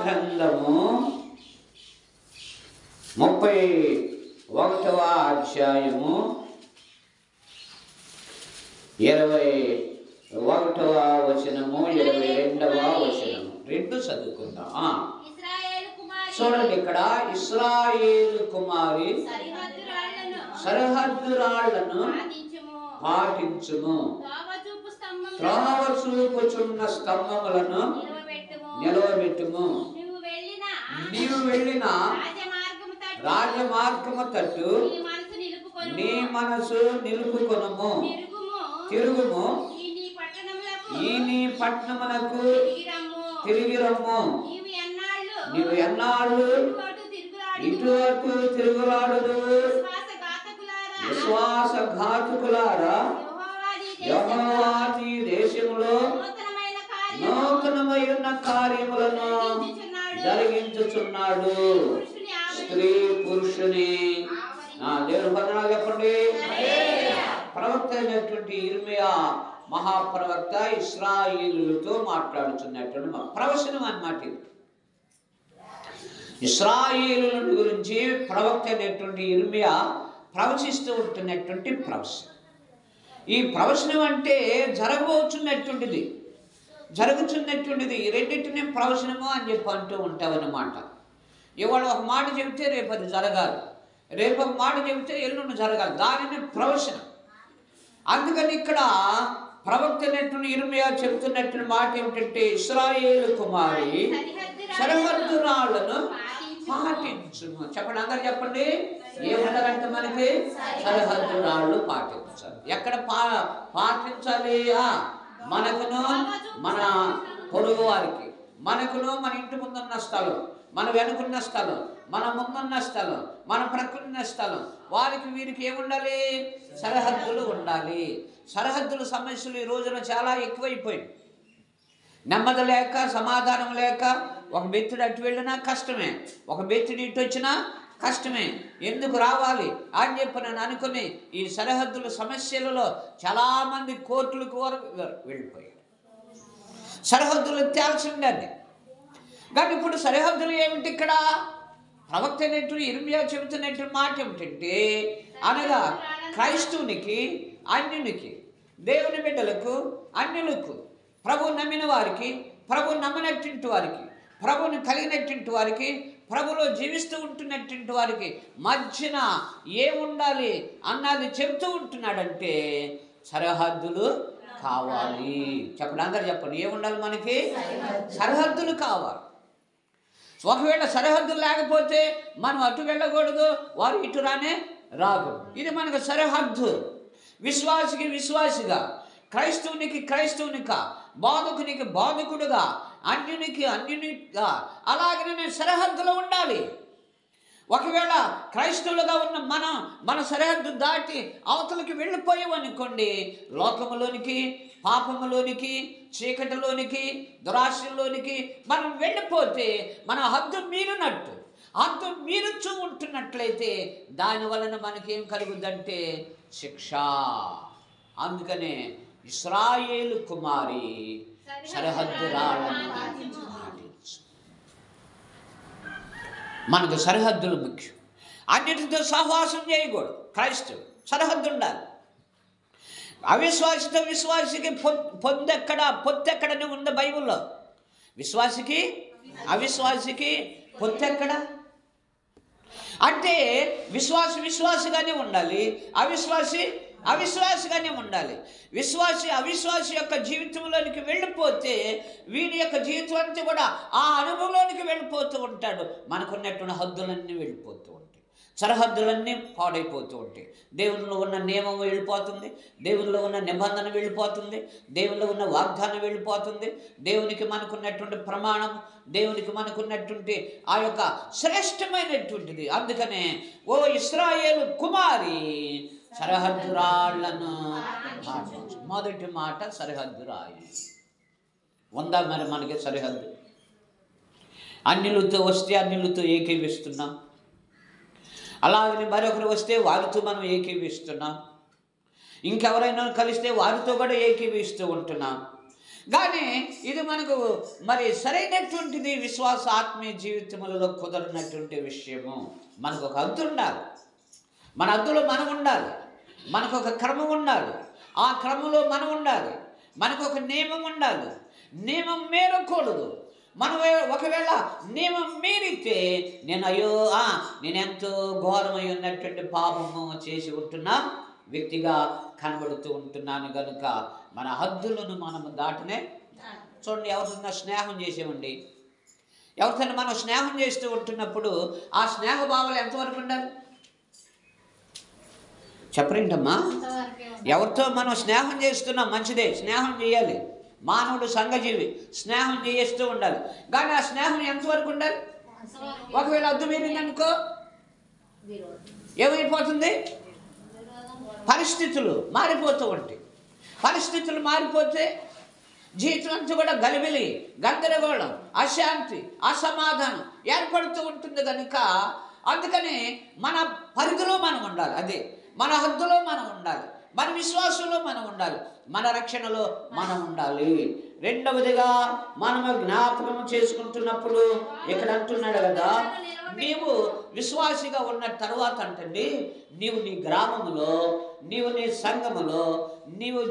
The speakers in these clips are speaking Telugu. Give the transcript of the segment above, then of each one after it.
గ్రంథము 31వ అధ్యాయము 21వ వచనము 22వ వచనము రెండు చదువుకుందాం. చూడండి, ఇక్కడ ఇశ్రాయేలు కుమారి సరిహద్దు రాళ్లను పాటించుము, త్రోవ చూపుచున్న స్తంభములను నిలవబెట్టుము. నీవు వెళ్ళిన రాజమార్గము తట్టు నీ మనసు నిలుపుకొనుము, తిరుగుము, ఈ నీ పట్టణమునకు తిరిగి రమ్ము. నీవు ఎన్నాళ్ళు ఇటు అటు తిరుగులాడుదు. విశ్వాసఘాతుకులారా, యెహోవా నీ దేశములో నూతనమై ఉన్న కార్యములను జరిగించుచున్నాడు. స్త్రీ పురుషుని దేవుని వందనాలు చెప్పండి. ప్రవక్త అయినటువంటి ఇర్మియా మహాప్రవక్త ఇశ్రాయేలులతో మాట్లాడుతున్నటువంటి ప్రవచనం అన్నమాట. ఇది ఇశ్రాయేలుల గురించి ప్రవక్త అయినటువంటి ఇర్మియా ప్రవచిస్తూ ఉంటున్నటువంటి ప్రవచనం. ఈ ప్రవచనం అంటే జరగబోతున్నటువంటిది, జరుగుతున్నటువంటిది. ఈ రెండింటిని ప్రవచనము అని చెప్పి అంటూ ఉంటామన్నమాట. ఇవాళ ఒక మాట చెబితే రేపు అది జరగాలి, రేపు ఒక మాట చెబితే ఎల్లుండి జరగాలి, దానిని ప్రవచనం. అందుకని ఇక్కడ ప్రవక్త అయినటువంటి ఇర్మియా చెబుతున్నటువంటి మాట ఏమిటంటే, ఇశ్రాయేలు కుమారి సరిహద్దు రాళ్లను పాటించుము. చెప్పండి, అందరు చెప్పండి. ఏమన్నారంటే మనకి సరిహద్దు రాళ్ళు పాటించాలి. ఎక్కడ పాటించాలి? మనకును మన పొరుగు వారికి, మనకును మన ఇంటి ముందున్న స్థలం, మన వెనుకున్న స్థలం, మన ముందున్న స్థలం, మన ప్రక్కనున్న స్థలం, వారికి వీరికి ఏముండాలి? సరిహద్దులు ఉండాలి. సరిహద్దుల సమస్యలు ఈ రోజున చాలా ఎక్కువైపోయింది. నెమ్మది లేక, సమాధానం లేక, ఒక బెత్తుడు అటు వెళ్ళినా కష్టమే, ఒక బెత్తుడు ఇటు వచ్చినా కష్టమే. ఎందుకు రావాలి అని చెప్పి నేను అనుకుని ఈ సరిహద్దుల సమస్యలలో చాలామంది కోర్టులకు వెళ్ళిపోయారు. సరిహద్దులు తేల్చిందండి. కానీ ఇప్పుడు సరిహద్దులు ఏమిటి? ఇక్కడ ప్రవక్త అయినటువంటి ఇర్మియా చెబుతున్నటువంటి మాట ఏమిటంటే, అనగా క్రైస్తవునికి, అన్యునికి, దేవుని బిడ్డలకు, అన్యులకు, ప్రభు నమ్మిన వారికి, ప్రభు నమ్మనటువంటి వారికి, ప్రభుని కలిగినటువంటి వారికి, ప్రభులో జీవిస్తూ ఉంటున్నటువంటి వారికి మధ్యన ఏముండాలి అన్నది చెబుతూ ఉంటున్నాడంటే సరిహద్దులు కావాలి. చెప్పండి, అందరు చెప్పండి. ఏముండాలి? మనకి సరిహద్దులు కావాలి. ఒకవేళ సరిహద్దులు లేకపోతే మనం అటు వెళ్ళకూడదు, వారు ఇటు రానే రాకూడదు. ఇది మనకు సరిహద్దు. విశ్వాసికి విశ్వాసిగా, క్రైస్తవునికి క్రైస్తవునిగా, బాధకునికి బాధకుడుగా, అన్యునికి అన్యునిగా, అలాగనే సరిహద్దులో ఉండాలి. ఒకవేళ క్రైస్తవులుగా ఉన్న మన సరిహద్దు దాటి అవతలకి వెళ్ళిపోయామనుకోండి, లోకములోనికి, పాపములోనికి, చీకటిలోనికి, దురాశలోనికి మనం వెళ్ళిపోతే మన హద్దు మీరినట్టు. హద్దు మీరుచూ ఉంటున్నట్లయితే దాని వలన మనకేం కలుగుద్దంటే శిక్ష. అందుకనే ఇశ్రాయేలు కుమారి సరిహద్దు రాళ్ళను పాటించు. మనకు సరిహద్దులు ముఖ్యం. అన్నిటితో సహవాసం చేయకూడదు. క్రైస్తవు సరిహద్దు ఉండాలి. అవిశ్వాసితో విశ్వాసికి పొత్తెక్కడని ఉంది బైబిల్లో. విశ్వాసికి అవిశ్వాసికి పొత్తెక్కడ అంటే విశ్వాసిగానే ఉండాలి, అవిశ్వాసిగానే ఉండాలి. అవిశ్వాసి యొక్క జీవితంలోనికి వెళ్ళిపోతే వీడి యొక్క జీవితం అంతా కూడా ఆ అనుభవంలోనికి వెళ్ళిపోతూ ఉంటాడు. మనకున్నటువంటి హద్దులన్నీ వెళ్ళిపోతూ ఉంటాయి, సరిహద్దులన్నీ పాడైపోతూ ఉంటాయి. దేవునిలో ఉన్న నియమం వెళ్ళిపోతుంది, దేవునిలో ఉన్న నిబంధన వెళ్ళిపోతుంది, దేవునిలో ఉన్న వాగ్దానం వెళ్ళిపోతుంది, దేవునికి మనకున్నటువంటి ప్రమాణం, దేవునికి మనకున్నటువంటి ఆ యొక్క శ్రేష్టమైనటువంటిది. అందుకనే ఓ ఇశ్రాయేలు కుమారి సరిహద్దు రాళ్లను పాటించు. మొదటి మాట సరిహద్దు రాయి ఉందా? మరి మనకి సరిహద్దు అన్యులతో వస్తే అన్యులతో ఏకీవిస్తున్నాం, అలాగని మరొకరు వస్తే వారితో మనం ఏకీవిస్తున్నాం, ఇంకెవరైనా కలిస్తే వారితో కూడా ఏకీవిస్తూ ఉంటున్నాం. కానీ ఇది మనకు మరి సరైనటువంటిది విశ్వాస ఆత్మీయ జీవితములలో కుదరనటువంటి విషయము. మనకు ఒక హద్దు ఉండాలి, మన హద్దులో మనం ఉండాలి, మనకు ఒక క్రమం ఉండాలి, ఆ క్రమంలో మనం ఉండాలి, మనకు ఒక నియమం ఉండాలి. నియమం మీరకూడదు. మనం ఒకవేళ నియమం మీరితే నేనెంతో ఘోరమై ఉన్నటువంటి పాపము చేసి ఉంటున్నా వ్యక్తిగా కనబడుతూ ఉంటున్నాను కనుక మన హద్దులను మనము దాటనే. చూడండి, ఎవరితో స్నేహం చేసేవండి, ఎవరితో మనం స్నేహం చేస్తూ ఉంటున్నప్పుడు ఆ స్నేహ భావాలు ఎంతవరకు ఉండాలి చెప్పరేంటమ్మా? ఎవరితో మనం స్నేహం చేస్తున్నాం మంచిదే, స్నేహం చేయాలి, మానవుడు సంఘజీవి, స్నేహం చేస్తూ ఉండాలి. కానీ ఆ స్నేహం ఎంతవరకు ఉండాలి? ఒకవేళ అద్దు మీరిందనుకో ఏమైపోతుంది? పరిస్థితులు మారిపోతూ ఉంటాయి. పరిస్థితులు మారిపోతే జీవితం అంతా కూడా గలిబిలి, గందరగోళం, అశాంతి, అసమాధానం ఏర్పడుతూ ఉంటుంది కనుక అందుకని మన పరిధిలో మనం ఉండాలి, అదే మన హద్దులో మనం ఉండాలి, మన విశ్వాసంలో మనం ఉండాలి, మన రక్షణలో మనం ఉండాలి. రెండవదిగా మనము జ్ఞాపకం చేసుకుంటున్నప్పుడు ఇక్కడ అంటున్నాడు కదా, నీవు విశ్వాసిగా ఉన్న తర్వాత అంటండి, నీవు నీ గ్రామంలో, నీవు నీ సంఘములో, నీవు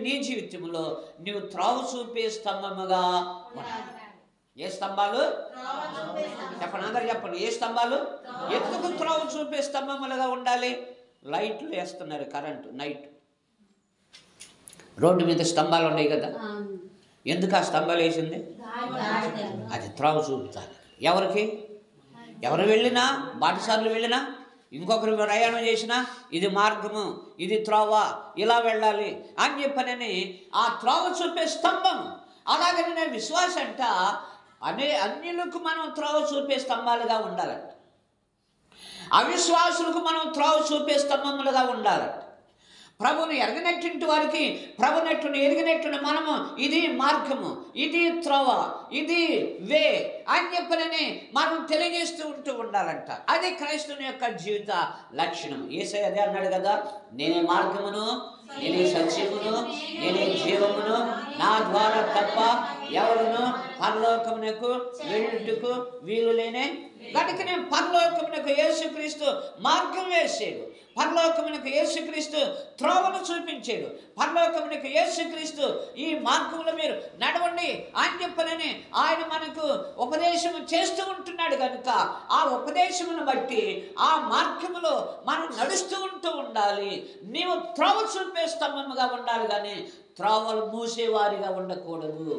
నీ జీవితంలో నీవు త్రావు చూపే స్తంభముగా ఉండాలి. ఏ స్తంభాలు చెప్పండి, అందరు చెప్పండి. ఏ స్తంభాలు? ఎందుకు త్రావు చూపే స్తంభములుగా ఉండాలి? లైట్లు వేస్తున్నారు, కరెంటు నైట్ రోడ్డు మీద స్తంభాలు ఉన్నాయి కదా, ఎందుకు ఆ స్తంభాలు వేసింది? అది త్రావు చూపుతారు. ఎవరికి? ఎవరు వెళ్ళినా, బాటసార్లు వెళ్ళినా, ఇంకొకరు ప్రయాణం చేసినా ఇది మార్గము, ఇది త్రోవ, ఇలా వెళ్ళాలి అని చెప్పనని ఆ త్రోవ చూపే స్తంభం. అలాగనే విశ్వాస అంట అన్యులకు మనం త్రోవ చూపే స్తంభాలుగా ఉండాలంట, అవిశ్వాసులకు మనం త్రోవ చూపే స్తంభములుగా ఉండాలంట. ప్రభుని ఎరగనట్టు వారికి ప్రభునట్టును ఎరిగినట్టును మనము ఇది మార్గము, ఇది త్రోవ, ఇది వే అని చెప్పనని మనం తెలియజేస్తూ ఉండాలంట. అది క్రైస్తవుని యొక్క జీవిత లక్షణం. యేసయ్య అదే అన్నాడు కదా, నేనే మార్గమును, నేనే సత్యమును, నేనే జీవమును, నా ద్వారా తప్ప ఎవరును పరలోకమునకు వెళ్ళుటకు వీలు లేనే. కనుక నేను పరలోకమునకు యేసుక్రీస్తు మార్గం వేసాడు, పరలోకమునకు యేసుక్రీస్తు త్రోవను చూపించాడు, పరలోకమునకు యేసుక్రీస్తు ఈ మార్గంలో మీరు నడవండి అని చెప్పనని ఆయన మనకు ఉపదేశం చేస్తూ ఉంటున్నాడు కనుక ఆ ఉపదేశమును బట్టి ఆ మార్గములో మనం నడుస్తూ ఉండాలి. నీవు త్రోవ చూపే స్తంభముగా ఉండాలి, కానీ త్రోవలు మూసేవారిగా ఉండకూడదు.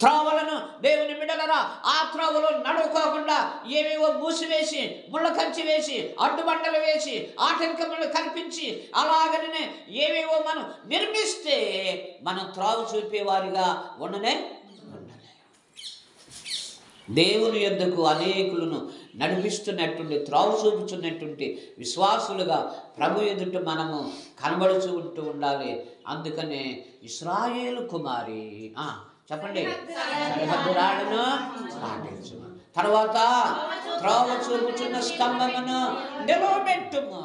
త్రోవలను దేవుని బిడ్డలరా ఆ త్రోవలో నడుకోకుండా ఏవేవో మూసివేసి, ముళ్ళ కంచి వేసి, అడ్డుబండలు వేసి, ఆటంకములు కల్పించి అలాగనే ఏవేవో మనం నిర్మిస్తే మనం త్రోవ చూపేవారిగా ఉండనే. దేవుని యొద్దకు అనేకులను నడిపిస్తున్నటువంటి, త్రోవ చూపుతున్నటువంటి విశ్వాసులుగా ప్రభు ఎదుట మనము కనబడుతూ ఉండాలి. అందుకనే ఇశ్రాయేలు కుమారి చెప్పండి, సరిహద్దురాళ్ళను దాటించు, తర్వాత త్రోవ చూపుచున్న స్తంభమును నిలవబెట్టుము.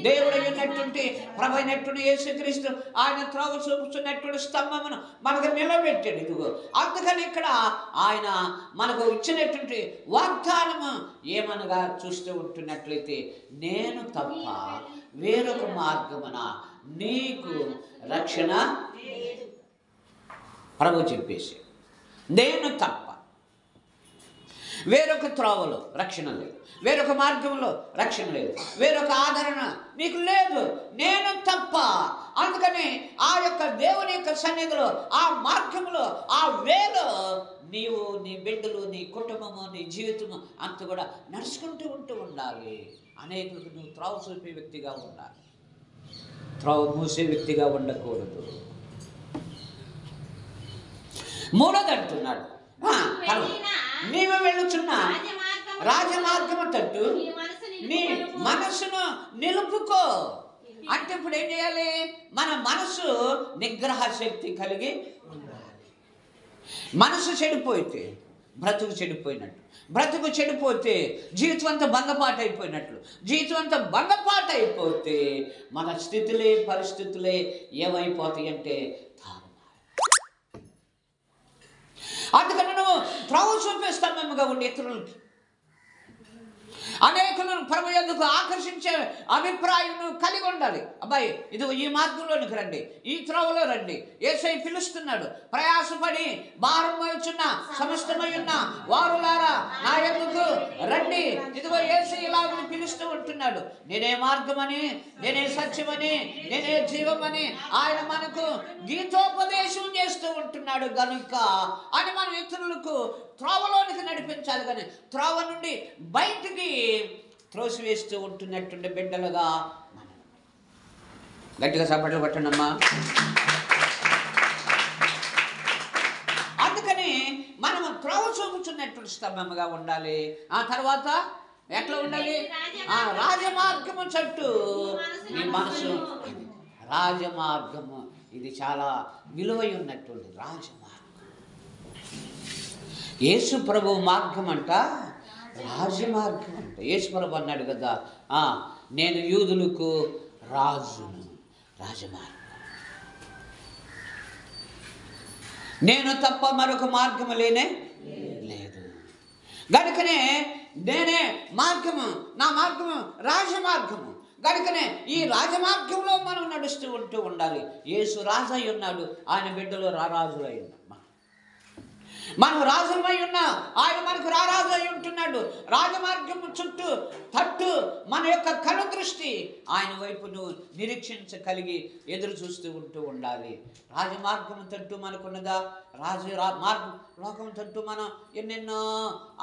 దేవుడు అయినటువంటి ప్రభు అయినటువంటి యేసుక్రీస్తు ఆయన త్రోవ చూపుతున్నటువంటి స్తంభమును మనకు నిలబెట్టాడు. ఇదిగో అందుకని ఇక్కడ ఆయన మనకు ఇచ్చినటువంటి వాగ్దానము ఏమనగా చూస్తూ ఉంటున్నట్లయితే, నేను తప్ప వేరొక మార్గమున నీకు రక్షణ ప్రభు చెప్పేసి, నేను తప్ప వేరొక త్రోవలో రక్షణ లేదు, వేరొక మార్గంలో రక్షణ లేదు, వేరొక ఆదరణ నీకు లేదు, నేను తప్ప. అందుకని ఆ యొక్క దేవుని యొక్క సన్నిధిలో, ఆ మార్గంలో, ఆ వేలో నీవు, నీ బిడ్డలు, నీ కుటుంబము, నీ జీవితము అంత కూడా నడుచుకుంటూ ఉండాలి. అనేకులకు నువ్వు త్రోవ చూపే వ్యక్తిగా ఉండాలి, త్రోవ మూసే వ్యక్తిగా ఉండకూడదు. మూడోది అంటున్నాడు, నీవు వెళ్ళుచున్నా రాజమార్గము తట్టు నీ మనసును నిలుపుకో. అంటే ఇప్పుడు ఏం చేయాలి? మన మనసు నిగ్రహ శక్తి కలిగి ఉండాలి. మనసు చెడిపోతే బ్రతుకు చెడిపోయినట్టు, బ్రతుకు చెడిపోతే జీవితం అంతా భంగపాటు అయిపోయినట్లు, జీవితం అంతా భంగపాటు అయిపోతే మన స్థితులే, పరిస్థితులే ఏమైపోతాయి అంటే తారుమారు. అందుకని నువ్వు త్రోవ చూపిస్తామేముగా ఉండి ఇతరులకి అనేకులను ప్రభు యందుకు ఆకర్షించే అభిప్రాయం కలిగి ఉండాలి. అబ్బాయి ఇది ఈ మార్గంలోనికి రండి, ఈ త్రోవలో రండి, యేసయ్య పిలుస్తున్నాడు. ప్రయాసపడి భారం మోయుచున్న సమస్తమై ఉన్న వారులారా నా యందుకు రండి. ఇదిగో యేసయ్య ఇలాగని పిలుస్తూ ఉంటున్నాడు. నేనే మార్గమని, నేనే సత్యమని, నేనే జీవమని ఆయన మనకు గీతోపదేశం చేస్తూ ఉంటున్నాడు. గనుక అని మనం ఇతరులకు త్రోవలోనికి నడిపించాలి, కానీ త్రోవ నుండి బయటికి త్రోసివేస్తూ ఉంటున్నటువంటి బిడ్డలుగా మనం. గట్టిగా చప్పట్లు కొట్టండమ్మా. అందుకని మనము త్రోవ చూపుతున్నటువంటి స్తంభముగా ఉండాలి. ఆ తర్వాత ఎట్లా ఉండాలి? రాజమార్గము చుట్టూ నీ మనసు. రాజమార్గము ఇది చాలా విలువై ఉన్నటువంటి రాజమార్గం. యేసు ప్రభు మార్గం అంట రాజమార్గం అంట. యేసు ప్రభు అన్నాడు కదా, నేను యూదులకు రాజును. రాజమార్గం. నేను తప్ప మరొక మార్గము లేనే లేదు. గనుకనే నేనే మార్గము, నా మార్గము రాజమార్గము. గనుకనే ఈ రాజమార్గంలో మనం నడుస్తూ ఉండాలి. యేసు రాజు అయి ఉన్నాడు, ఆయన బిడ్డలు రారాజులు అయి ఉన్నారు. మనం రాజులమై ఉన్నా ఆయన మనకు రారాజు అయి ఉంటున్నాడు. రాజమార్గం చుట్టూ తట్టు మన యొక్క కను దృష్టి ఆయన వైపును నిరీక్షించగలిగి ఎదురు చూస్తూ ఉండాలి. రాజమార్గం తట్టు మనకున్నదా? మార్గం లోకం తట్టు మనం ఎన్నెన్నో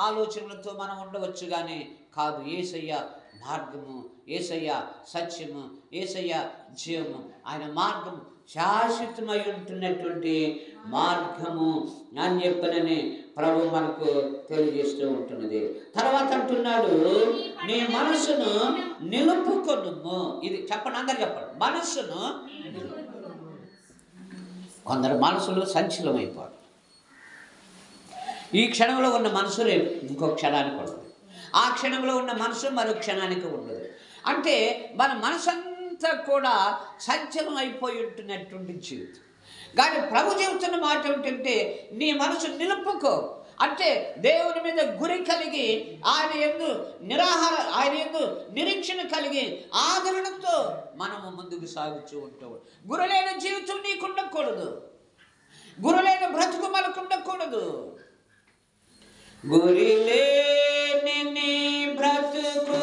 ఆలోచనలతో మనం ఉండవచ్చు, కానీ కాదు. యేసయ్య మార్గము, యేసయ్య సత్యము, యేసయ్య జీవము. ఆయన మార్గం శాశ్వతమై ఉంటున్నటువంటి మార్గము అని చెప్పనని ప్రభు మనకు తెలియజేస్తూ ఉంటున్నది. తర్వాత అంటున్నాడు, నీ మనసును నిలుపుకొనుము. ఇది చెప్పండి, అందరు చెప్పండి. మనస్సును. కొందరు మనసులు సంచలమైపోరు. ఈ క్షణంలో ఉన్న మనసు రేపు ఇంకో క్షణానికి ఉండదు, ఆ క్షణంలో ఉన్న మనసు మరో క్షణానికి ఉండదు. అంటే మన మనసంతా కూడా సంచలనం అయిపోయి ఉంటున్నటువంటి జీవితం. కానీ ప్రభు చెబుతున్న మాట ఏమిటంటే నీ మనసు నిలుపుకో. అంటే దేవుని మీద గురి కలిగి ఆయన యందు నిరీక్షణ కలిగి ఆదరణతో మనము ముందుకు సాగుతూ ఉంటాం. గురులైన జీవితం నీకు ఉండకూడదు, గురులైన బ్రతుకు మనకు ఉండకూడదు. గురిలేని నీ బ్రతుకు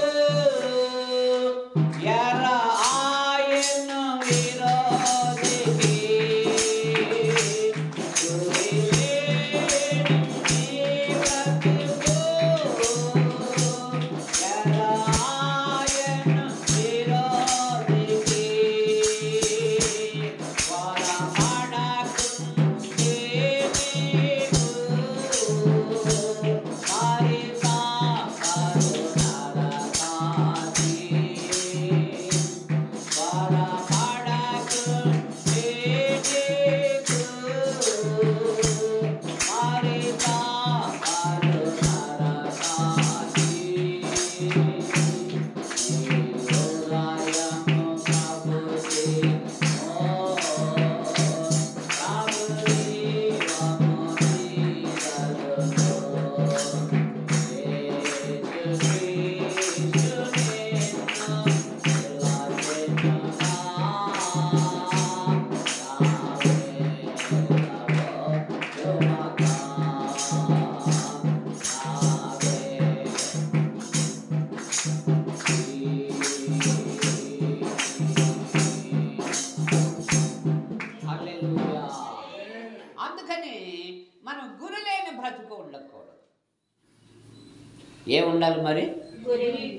ఏముండాలి మరి?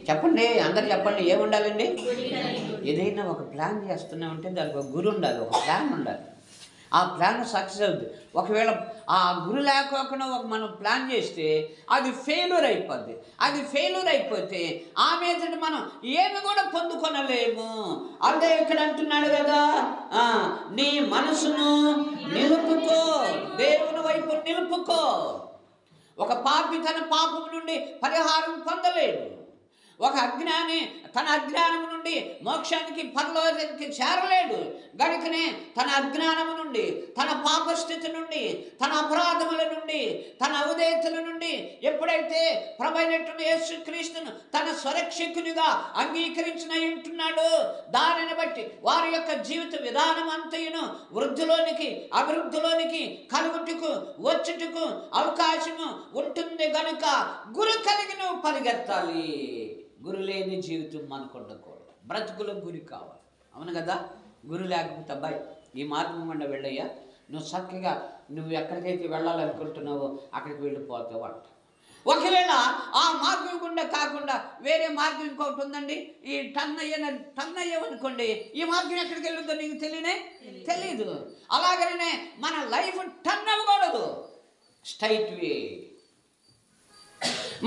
చెప్పండి, అందరు చెప్పండి, ఏముండాలండి? ఏదైనా ఒక ప్లాన్ చేస్తున్నామంటే దానికి ఒక గురి ఉండాలి, ఒక ప్లాన్ ఉండాలి. ఆ ప్లాన్ సక్సెస్ అవుతుంది. ఒకవేళ ఆ గురి లేకోకుండా మనం ప్లాన్ చేస్తే అది ఫెయిల్యూర్ అయిపోద్ది. అది ఫెయిల్యూర్ అయిపోతే ఆ మీద మనం ఏమి కూడా పొందుకొనలేము. అదే ఇక్కడ అంటున్నాడు కదా, నీ మనసును నిలుపుకో, దేవుని వైపు నిలుపుకో. ఒక పాపి తన పాపం నుండి పరిహారం పొందలేడు. ఒక అజ్ఞాని తన అజ్ఞానము నుండి మోక్షానికి పరలోకానికి చేరలేడు. గనుకనే తన అజ్ఞానము నుండి, తన పాపస్థితి నుండి, తన అపరాధముల నుండి, తన అవధేయతల నుండి ఎప్పుడైతే ప్రభువైనటువంటి యేసుక్రీస్తును తన స్వరక్షకునిగా అంగీకరించిన ఉంటున్నాడో దానిని బట్టి వారి యొక్క జీవిత విధానం అంతయును వృద్ధిలోనికి అభివృద్ధిలోనికి కలుగుటకు వచ్చుటకు అవకాశము ఉంటుంది. గనుక గురు కలిగి నువ్వు పరిగెత్తాలి. గురు లేని జీవితం మనకు ఉండకూడదు. బ్రతుకులో గురి కావాలి. అవును కదా? గురు లేకపోతే అబ్బాయి ఈ మార్గం గుండా వెళ్ళయ్యా, నువ్వు చక్కగా నువ్వు ఎక్కడికైతే వెళ్ళాలనుకుంటున్నావో అక్కడికి వెళ్ళిపోతావు అంట. ఒకవేళ ఆ మార్గం గుండా కాకుండా వేరే మార్గం ఇంకొకటి ఉందండి, ఈ టర్న్ అయ్యావనుకోండి, ఈ మార్గం ఎక్కడికి వెళ్ళొద్దో నీకు తెలీదు. అలాగనే మన లైఫ్ టర్న్ అవ్వకూడదు, స్ట్రైట్ వే.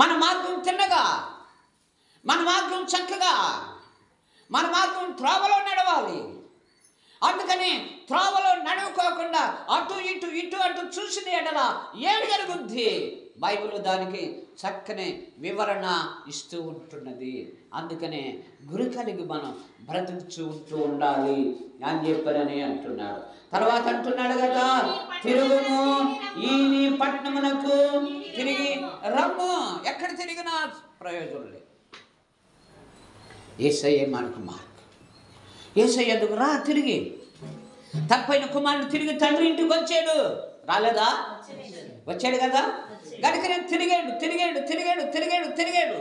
మన మార్గం తిన్నగా, మన మార్గం చక్కగా, మన మార్గం త్రోవలో నడవాలి. అందుకని త్రోవలో నడవకోకుండా అటు ఇటు అటు చూసిన ఎడల ఏమి జరుగుద్ది? బైబిల్ దానికి చక్కని వివరణ ఇస్తూ ఉంటున్నది. అందుకనే గురి కలిగి మనం బ్రతుకుతూ ఉండాలి అని చెప్పని అంటున్నాడు. తర్వాత అంటున్నాడు కదా, తిరుగుము ఈ నీ పట్టణమునకు తిరిగి రమ్ము. ఎక్కడ తిరిగినా ప్రయోజనం లేదు. యేసయ్య మనకు మార్గం. యేసయ్య ఎదుగు రా, తిరిగి తప్పైన కుమారుడు తిరిగి తండ్రి ఇంటికి వచ్చాడు. రాలేదా? వచ్చాడు కదా. కనుక నేను తిరిగాడు.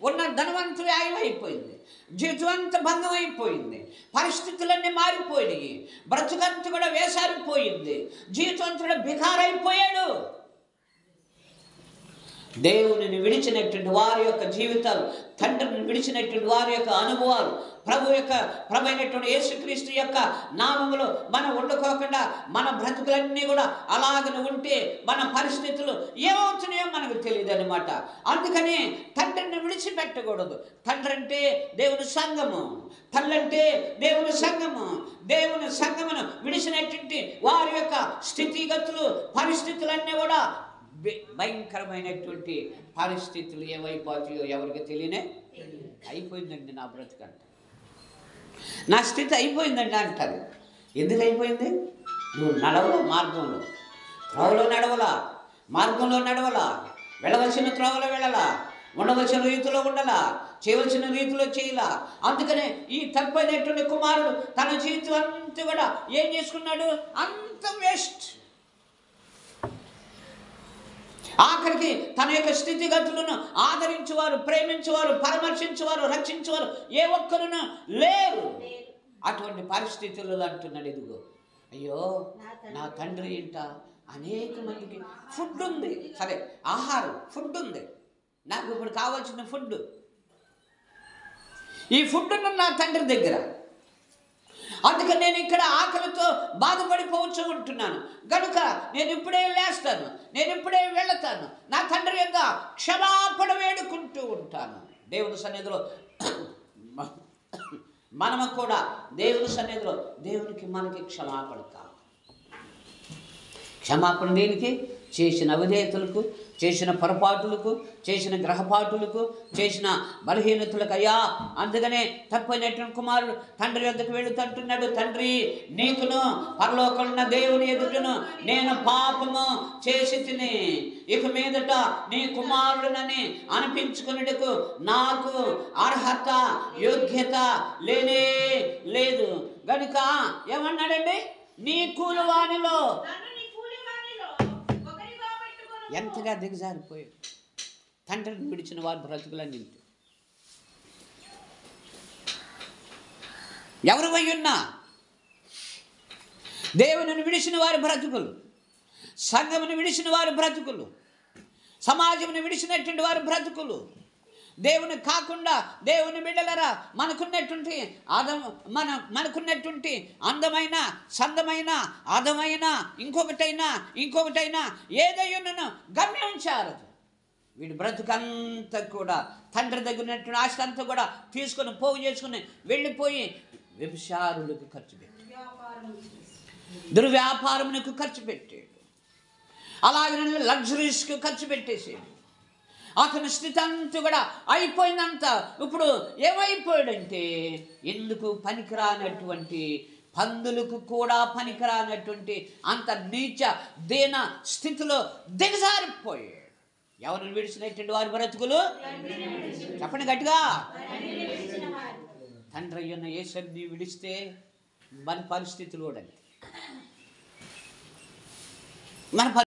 ఉన్న ధనవంతుడు ఆయువైపోయింది, జీవితం అంతా భంగం అయిపోయింది, పరిస్థితులన్నీ మారిపోయినాయి, బ్రతుకంతా కూడా వేసారిపోయింది, జీవితం అంతా కూడా బికారైపోయాడు. దేవునిని విడిచినటువంటి వారి యొక్క జీవితాలు, తండ్రిని విడిచినటువంటి వారి యొక్క అనుభవాలు, ప్రభు అయినటువంటి యేసుక్రీస్తు యొక్క నామములో మనం వండుకోకుండా మన బ్రతుకులన్నీ కూడా అలాగనే ఉంటే మన పరిస్థితులు ఏమవుతున్నాయో మనకు తెలియదు అనమాట. అందుకని తండ్రిని విడిచిపెట్టకూడదు. తండ్రి అంటే దేవుని సంఘము, తల్లి అంటే దేవుని సంఘము. దేవుని సంఘమును విడిచినటువంటి వారి యొక్క స్థితిగతులు, పరిస్థితులన్నీ కూడా భయంకరమైనటువంటి పరిస్థితులు ఏమైపోతాయో ఎవరికి తెలియనే. అయిపోయిందండి నా బ్రతుకంట, నా స్థితి అయిపోయిందండి అంటారు. ఎందుకు అయిపోయింది? నువ్వు నడవలా, మార్గంలో త్రోవలో నడవలా, మార్గంలో నడవలా, వెళ్ళవలసిన త్రోవలో వెళ్ళలా, ఉండవలసిన రీతిలో ఉండలా, చేయవలసిన రీతిలో చేయలా. అందుకనే ఈ తప్పైనటువంటి కుమారుడు తన జీవితం అంతా కూడా ఏం చేసుకున్నాడు? అంత వేస్ట్. ఆఖరికి తన యొక్క స్థితిగతులను ఆదరించేవారు, ప్రేమించేవారు, పరామర్శించేవారు, రక్షించేవారు ఏ ఒక్కరును లేరు. అటువంటి పరిస్థితులలో అంటున్నాడు, ఇదిగో అయ్యో నా తండ్రి ఇంట అనేక మందికి ఫుడ్ ఉంది, సరే ఆహారం ఫుడ్ ఉంది, నాకు ఇప్పుడు కావాల్సిన ఫుడ్, ఈ ఫుడ్ ఉన్న నా తండ్రి దగ్గర, అందుకని నేను ఇక్కడ ఆకలితో బాధపడిపోవచ్చు ఉంటున్నాను. కనుక నేను ఇప్పుడే లేస్తాను, నేను ఇప్పుడే వెళతాను, నా తండ్రి యొక్క క్షమాపణ వేడుకుంటూ ఉంటాను. దేవుని సన్నిధిలో మనము కూడా దేవుని సన్నిధిలో దేవునికి మనకి క్షమాపణ కావాలి. క్షమాపణ దేనికి? చేసిన అవిధేయతలకు, చేసిన పొరపాటులకు, చేసిన గ్రహపాటులకు, చేసిన బలహీనతలకు. అయ్యా అందుకనే తప్పైనటువంటి కుమారుడు తండ్రి వద్దకు వెళుతుంటున్నాడు, తండ్రి నీకును పరలోకమున్న దేవుని ఎదుటను నేను పాపము చేసి తిని ఇక మీదట నీ కుమారుడునని అనిపించుకునేటకు నాకు అర్హత యోగ్యత లేనే లేదు. గనుక ఏమన్నాడండి? నీ కూలివానిలో ఎంతగా దిగజారిపోయాడు. తండ్రిని విడిచిన వారు బ్రతుకులన్నీ ఎవరు అయ్యున్నా దేవుని విడిచిన వారి బ్రతుకులు, సంఘమును విడిచిన వారి బ్రతుకులు, సమాజమును విడిచినటువంటి వారి బ్రతుకులు, దేవుని కాకుండా దేవుని బిడ్డలరా మనకున్నటువంటి మనకున్నటువంటి అందమైన సందమైన అదమైన ఇంకొకటైనా ఏదైనా గమ్యం చాలదు. వీడి బ్రతుకంతా కూడా తండ్రి దగ్గర ఉన్నటువంటి ఆస్తి అంతా కూడా తీసుకొని పోగు చేసుకుని వెళ్ళిపోయి వ్యభిచారులకు ఖర్చు పెట్టాడు, దుర్వ్యాపారమునకు ఖర్చు పెట్టాడు, అలాగే లగ్జరీస్కి ఖర్చు పెట్టేసాడు, అతని స్థితి అంతా కూడా అయిపోయిందంట. ఇప్పుడు ఏమైపోయాడంటే ఎందుకు పనికిరానటువంటి, పందులకు కూడా పనికిరానటువంటి అంత నీచ దీన స్థితిలో దిగజారిపోయాడు. ఎవరిని విడిచినటువంటి వారి బ్రతుకులు? చెప్పండి గట్టిగా. తండ్రి అయ్యున్న యేసుని విడిస్తే మన పరిస్థితులు కూడా మన